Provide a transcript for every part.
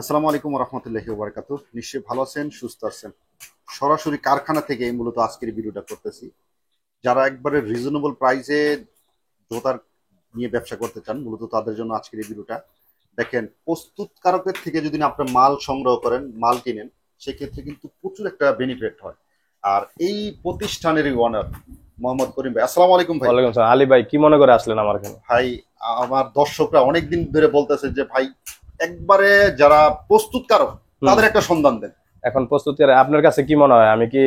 আসসালামু আলাইকুম রহমতুল্লাহি ওয়া বারাকাতুহু। নিশ্চয়ই ভালো আছেন, সুস্থ আছেন। সরাসরি কারখানা থেকে মূলত আজকের এই ভিডিওটা করতেছি। যারা একবারে রিজনেবল প্রাইসে জোতার নিয়ে ব্যবসা করতে চান, মূলত তাদের জন্য আজকের এই ভিডিওটা। দেখেন, প্রস্তুতকারকের থেকে যদি না আপনার মাল সংগ্রহ করেন, মাল কিনেন, সেক্ষেত্রে কিন্তু প্রচুর একটা বেনিফিট হয়। আর এই প্রতিষ্ঠানেরই ওনার মোহাম্মদ করিম ভাই। আসসালামু আলাইকুম ভাই। ওয়ালাইকুম আসসালাম। আলী ভাই, কি মনে করে আসলেন আমার এখানে? ভাই, আমার দর্শকরা অনেকদিন ধরে বলতেছে যে ভাই, একবারে যারা প্রস্তুতকারক তাদের একটা সন্ধান দেন। এখন প্রস্তুতকারী আপনার কাছে কি মনে হয় আমি কি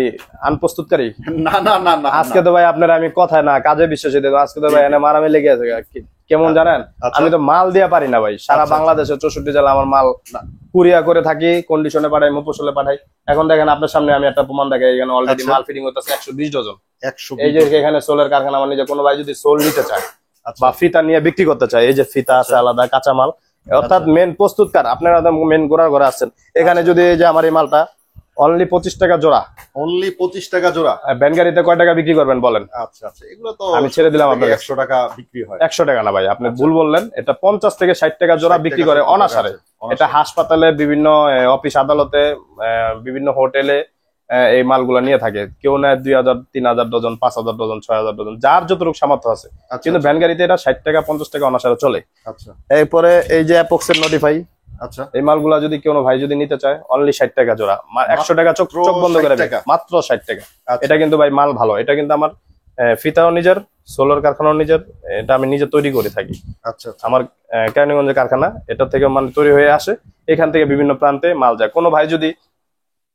আনপ্রস্তুতকারী? না না না না, আজকে তো ভাই আপনার আমি কথায় না কাজে বিশ্বাসী দেবো। আজকে তো ভাই এনে মারামারি লেগে আছে। কেমন জানেন, আচ্ছা। আমি তো মাল দিয়ে পারি না ভাই। সারা আচ্ছা, বাংলাদেশে 64 জেলা আমার মাল না, কুরিয়া করে থাকি, কন্ডিশনে পাঠাই, মফস্বলে পাঠাই। এখন দেখেন আপনার সামনে আমি একটা প্রমাণ দেখাই, এখানে অলরেডি আচ্ছা। মাল ফিটিং হচ্ছে 120 ডজন। 120। এই যে এখানে সোলের কারখানা, আমার নিজে কোনো ভাই যদি সোল নিতে চায় আচ্ছা বা ফিতা নিয়ে বিক্রি করতে চায়, এই যে ফিতা আছে আচ্ছা। আলাদা কাঁচামাল, অর্থাৎ আচ্ছা। মেন প্রস্তুতকার আপনারা মেন গোড়ার ঘরে আসছেন। এখানে যদি এই যে আমার এই মালটা অনলি 25 টাকা জোড়া, অনলি 25 টাকা জোড়া। ভ্যান গাড়িতে কয় টাকা বিক্রি করবেন বলেন? আচ্ছা আচ্ছা, এগুলো তো আমি ছেড়ে দিলাম আপনাকে। 100 টাকা বিক্রি হয়। 100 টাকা না ভাই, আপনি আচ্ছা। ভুল বললেন। এটা 50 থেকে 60 টাকা জোড়া 60 বিক্রি টাকা, করে 70 টাকা অনাসারে। আছে, এটা অনাসারে। হাসপাতালে, বিভিন্ন অফিস আদালতে, বিভিন্ন হোটেলে এই মালগুলো নিয়ে থাকে। কেউ নেয় 2000, 3000 ডজন, 5000 ডজন, 6000 ডজন, যার যতটুকু সামর্থ্য আছে। আচ্ছা কিন্তু আচ্ছা ভ্যান গাড়িতে এটা 60 টাকা 50 টাকা অনাসারে চলে। আচ্ছা এরপরে এই যে অ্যাপক্সের নোটিফাই, আচ্ছা। এই মালগুলা যদি কোনো ভাই যদি নিতে চায় অনলি 60 টাকা জোড়া। 100 টাকা চোখ মাত্র চোখ বন্ধ করে 60 টাকা। মাত্র 60 টাকা। আচ্ছা। এটা কিন্তু ভাই মাল ভালো। এটা কিন্তু আমার ফিতাও নিজের, সোলার কারখানাও নিজের। এটা আমি নিজে তৈরি করে থাকি। আচ্ছা আচ্ছা আমার কেরানীগঞ্জের কারখানা, এটা থেকে মানে তৈরি হয়ে আসে। এখান থেকে বিভিন্ন প্রান্তে মাল যায়। কোনো ভাই যদি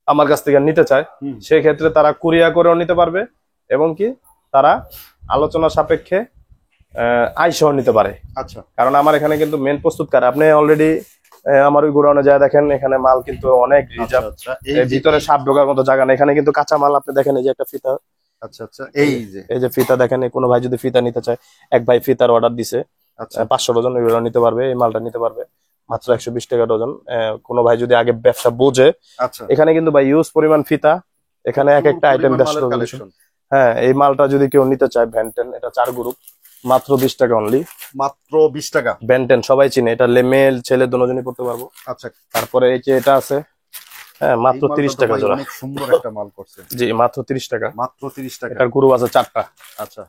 আমার কাছ থেকে নিতে চায়, হুম। সেই ক্ষেত্রে তারা কুরিয়া করেও নিতে পারবে, এবং কি তারা আলোচনা সাপেক্ষে আইসহ নিতে পারে। আচ্ছা কারণ আমার এখানে কিন্তু মেন প্রস্তুতকার। আপনি অলরেডি আমার ওই গোডাউনে যায় দেখেন, এখানে মাল কিন্তু অনেক আচ্ছা রিজার্ভ। আচ্ছা। ভিতরে সাপ ঢোকার মতো জায়গা নেই। এখানে কিন্তু কাঁচা মাল আপনি দেখেন, এই যে একটা ফিতা, আচ্ছা আচ্ছা, এই যে এই যে ফিতা দেখেন। কোনো ভাই যদি ফিতা নিতে চায়, এক ভাই ফিতার অর্ডার দিছে আচ্ছা 500 ডজন, ওইগুলো নিতে পারবে, এই মালটা নিতে পারবে মাত্র 120 টাকা ডজন। কোনো ভাই যদি আগে ব্যবসা বোঝে, আচ্ছা। এখানে কিন্তু ভাই ইউজ পরিমাণ ফিতা, এখানে এক একটা আইটেম পরিমাণ মালের ব্যবসা। কালেকশন। হ্যাঁ, এই মালটা যদি কেউ নিতে চায়, ভ্যানটেন, এটা 4 গ্রুপ, মাত্র 20 টাকা অনলি। মাত্র 20 টাকা। ভ্যানটেন সবাই চিনে, এটা মেল ছেলে দুজনই পড়তে পারবো। আচ্ছা। তারপরে এই যে এটা আছে, হ্যাঁ, এই মাত্র মালটা 30 তো টাকা ভাই জোড়া। অনেক সুন্দর একটা মাল করছে। জি, মাত্র 30 টাকা। মাত্র 30 টাকা। এটার গ্রুপ আছে 4টা। আচ্ছা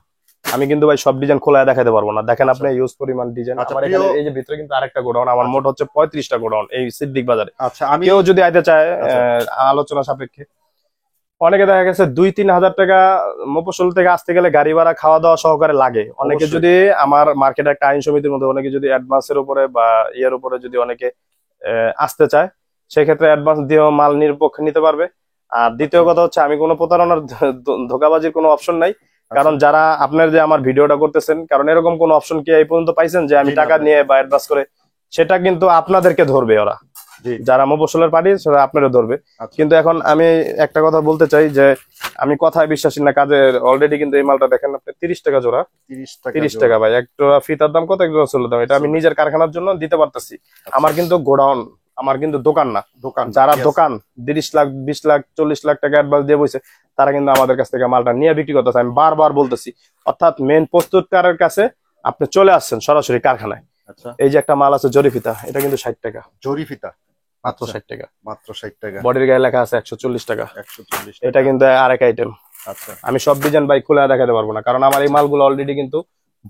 আমি কিন্তু ভাই সব ডিজাইন খোলায় দেখাতে পারবো না। দেখেন আচ্ছা। আপনি ইউজ পরিমাণ ডিজাইন। আচ্ছা, আমার এখানে এই যে ভিতরে কিন্তু আরেকটা গোডাউন, আমার মোট হচ্ছে 35টা গোডাউন এই সিদ্দিক বাজারে। আচ্ছা। আমি কেউ যদি আইতে চায় আচ্ছা। আলোচনা সাপেক্ষে, অনেকে দেখা গেছে 2-3 হাজার টাকা মফস্বল থেকে আসতে গেলে গাড়ি ভাড়া খাওয়া দাওয়া সহকারে লাগে। অনেকে অবশ্যই। যদি আমার মার্কেটে একটা আইন সমিতির মধ্যে, অনেকে যদি অ্যাডভান্সের উপরে বা ইয়ের উপরে যদি অনেকে আসতে চায়, সেক্ষেত্রে অ্যাডভান্স দিয়েও মাল নিরপেক্ষ নিতে পারবে। আর দ্বিতীয় কথা হচ্ছে, আমি কোনো প্রতারণার ধোকাবাজির কোনো অপশন নাই। কারণ যারা আপনার যে আমার ভিডিওটা করতেছেন, কারণ এরকম কোনো অপশন কি এই পর্যন্ত পাইছেন যে আমি জি না টাকা ভাই। নিয়ে বা অ্যাডভান্স করে? সেটা কিন্তু আপনাদেরকে ধরবে ওরা, জি। যারা মফস্বলের পার্টি, সেটা আপনারা ধরবে। আচ্ছা। কিন্তু এখন আমি একটা কথা বলতে চাই যে আমি কথায় বিশ্বাসী না, কাজে। অলরেডি কিন্তু এই মালটা দেখেন আপনি 30 টাকা জোড়া। 30 টাকা 30 জোড়া। টাকা ভাই। এক জোড়া ফিতার দাম কত? এক জোড়া সোলের দাম। এটা আমি নিজের কারখানার জন্য দিতে পারতেছি। আমার কিন্তু গোডাউন, আমার কিন্তু দোকান না। দোকান। যারা Yes. দোকান 30 লাখ, 20 লাখ, 40 লাখ টাকা অ্যাডভান্স দিয়ে বসে, তারা কিন্তু আমাদের কাছ থেকে মালটা নিয়ে বিক্রি করতেছে। আমি বারবার বলতেছি, অর্থাৎ মেন প্রস্তুতকারের কাছে আপনি চলে আসছেন সরাসরি কারখানায়। আচ্ছা। এই যে একটা মাল আছে জরি ফিতা, এটা কিন্তু 60 টাকা, জরি ফিতা। মাত্র আচ্ছা। 60 টাকা। মাত্র 60 টাকা। বডির গায়ে লেখা আছে 140 টাকা। 140 এটা টাকা। কিন্তু আরেক আইটেম। আচ্ছা। আমি সব ডিজাইন বাই খুলে দেখাতে পারবো না, কারণ আমার এই মালগুলো অলরেডি কিন্তু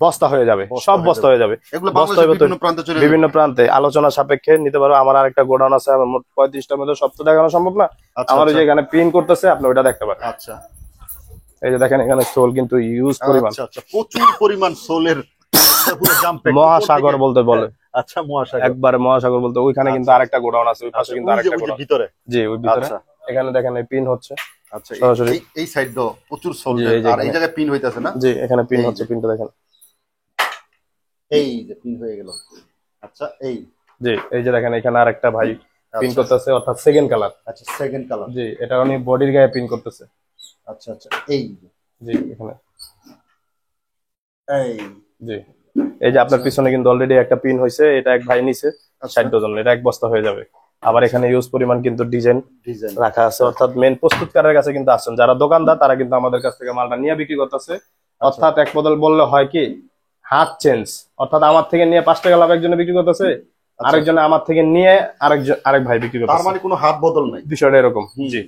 বস্তা হয়ে যাবে, বস্তা সব হয়ে বস্তা হয়ে যাবে। এগুলো বস্তা বাংলাদেশের হয়ে বিভিন্ন প্রান্তে চলে যাবে। বিভিন্ন প্রান্তে আলোচনা সাপেক্ষে নিতে পারো। আমার আরেকটা গোডাউন আছে, আমার মোট 35টার মধ্যে সব তো দেখানো সম্ভব না। আচ্ছা আমার ওই যে আচ্ছা এখানে প্রিন্ট করতেছে, আপনি ওইটা দেখতে পারেন। আচ্ছা এই যে দেখেন, এখানে সোল কিন্তু ইউজ পরিমাণ, আচ্ছা আচ্ছা, প্রচুর পরিমাণ সোলের পুরো জাম প্যাক মহাসাগর বলতে বলে। আচ্ছা, মহাসাগর। একবারে মহাসাগর বলতে। ওইখানে কিন্তু আচ্ছা। আরেকটা গোডাউন আছে, ওই পাশে আচ্ছা, কিন্তু ওই যে আরেকটা ওই যে গোডাউন। ভিতরে। জি, ওই ভিতরে। আচ্ছা এখানে দেখেন এই পিন হচ্ছে আচ্ছা, সরাসরি। এই সাইড দাও প্রচুর সোল। জি, এই যে আর এই এখানে। জায়গায় পিন হইতাছে না? জি, এখানে পিন এই হচ্ছে, যে। পিনটা দেখেন। এই যে পিন হয়ে গেল। আচ্ছা, এই জি, এই যে দেখেন, এখানে আরেকটা ভাই পিন আচ্ছা করতেছে, অর্থাৎ সেকেন্ড কালার। আচ্ছা, সেকেন্ড কালার। জি, এটা উনি বডির গায়ে পিন করতেছে। আচ্ছা আচ্ছা, এই যে। জি, এখানে। এই জি, এই যে আপনার পিছনে কিন্তু অলরেডি একটা পিন হয়েছে, এটা এক ভাই নিছে আচ্ছা। 60 ডজন, এটা এক বস্তা হয়ে যাবে। আবার এখানে ইউজ পরিমাণ কিন্তু ডিজাইন ডিজাইন রাখা আছে, অর্থাৎ মেন প্রস্তুতকারের কাছে কিন্তু আসছেন যারা দোকানদার, তারা কিন্তু আমাদের কাছ থেকে মালটা নিয়ে বিক্রি করতেছে। আচ্ছা। অর্থাৎ এক বদল বললে হয় কি, হাত চেঞ্জ। অর্থাৎ আমার থেকে নিয়ে 5 টাকা লাভ একজনে বিক্রি করতেছে, আরেকজন আমার থেকে নিয়ে আরেক ভাই বিক্রি তার করতেছে। মানে কোনো হাত বদল নাই। বিষয়টা এরকম। জি।